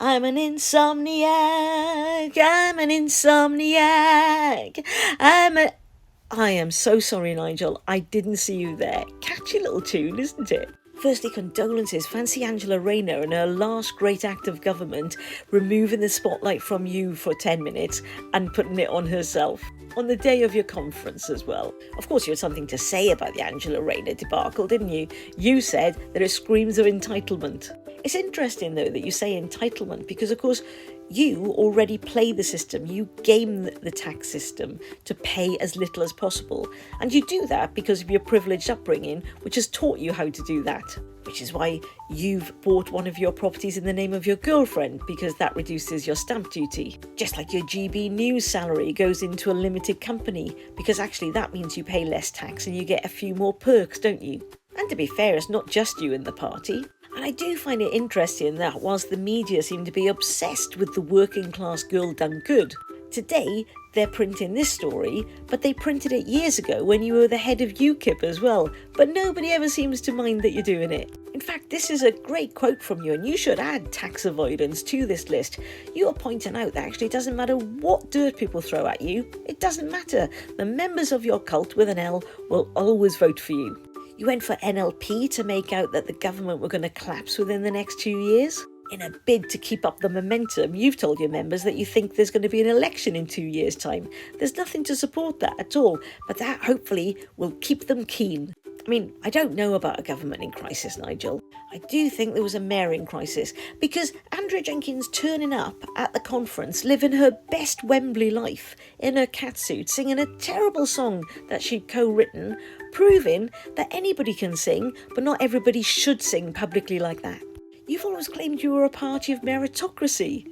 I'm an insomniac. I'm an insomniac. I am so sorry, Nigel. I didn't see you there. Catchy little tune, isn't it? Firstly, condolences. Fancy Angela Rayner and her last great act of government removing the spotlight from you for 10 minutes and putting it on herself. On the day of your conference as well. Of course, you had something to say about the Angela Rayner debacle, didn't you? You said that it screams of entitlement. It's interesting, though, that you say entitlement because, of course, you already play the system. You game the tax system to pay as little as possible. And you do that because of your privileged upbringing, which has taught you how to do that. Which is why you've bought one of your properties in the name of your girlfriend, because that reduces your stamp duty. Just like your GB News salary goes into a limited company, because actually that means you pay less tax and you get a few more perks, don't you? And to be fair, it's not just you in the party. And I do find it interesting that whilst the media seem to be obsessed with the working class girl done good, today they're printing this story, but they printed it years ago when you were the head of UKIP as well, but nobody ever seems to mind that you're doing it. In fact, this is a great quote from you, and you should add tax avoidance to this list. You are pointing out that actually it doesn't matter what dirt people throw at you, it doesn't matter. The members of your cult with an L will always vote for you. You went for NLP to make out that the government were going to collapse within the next 2 years. In a bid to keep up the momentum, you've told your members that you think there's going to be an election in 2 years' time. There's nothing to support that at all, but that hopefully will keep them keen. I mean, I don't know about a government in crisis, Nigel. I do think there was a mayor in crisis because Andrea Jenkins turning up at the conference, living her best Wembley life in her catsuit, singing a terrible song that she'd co-written, proving that anybody can sing, but not everybody should sing publicly like that. You've always claimed you were a party of meritocracy.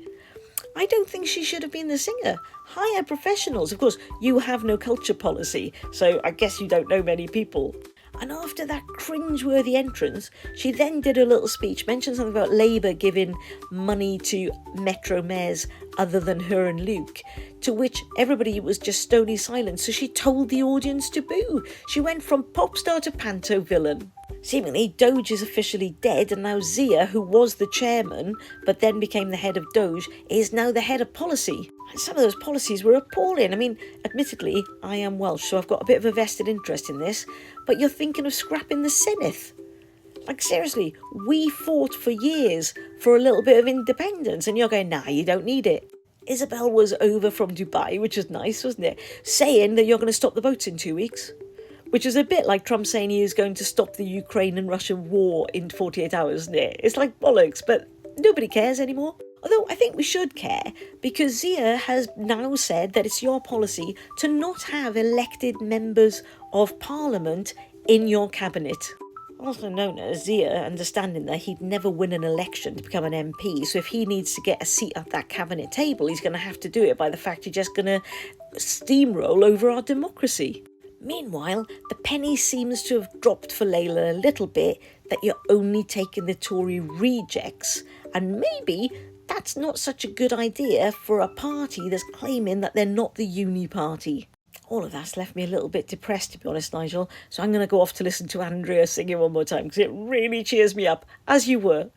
I don't think she should have been the singer. Hire professionals. Of course, you have no culture policy, so I guess you don't know many people. And after that cringe-worthy entrance, she then did a little speech, mentioned something about Labour giving money to Metro mayors other than her and Luke, to which everybody was just stony silent, so she told the audience to boo. She went from pop star to panto villain. Seemingly, Doge is officially dead, and now Zia, who was the chairman, but then became the head of Doge, is now the head of policy. And some of those policies were appalling. I mean, admittedly, I am Welsh, so I've got a bit of a vested interest in this, but you're thinking of scrapping the Senedd. Like, seriously, we fought for years for a little bit of independence, and you're going, nah, you don't need it. Isabel was over from Dubai, which was nice, wasn't it? Saying that you're going to stop the votes in 2 weeks. Which is a bit like Trump saying he is going to stop the Ukraine and Russian war in 48 hours, isn't it? It's like bollocks, but nobody cares anymore. Although I think we should care, because Zia has now said that it's your policy to not have elected members of parliament in your cabinet. Also known as Zia understanding that he'd never win an election to become an MP, so if he needs to get a seat at that cabinet table, he's going to have to do it by the fact he's just going to steamroll over our democracy. Meanwhile, the penny seems to have dropped for Layla a little bit that you're only taking the Tory rejects, and maybe that's not such a good idea for a party that's claiming that they're not the uni party. All of that's left me a little bit depressed, to be honest, Nigel, so I'm going to go off to listen to Andrea singing one more time because it really cheers me up, as you were.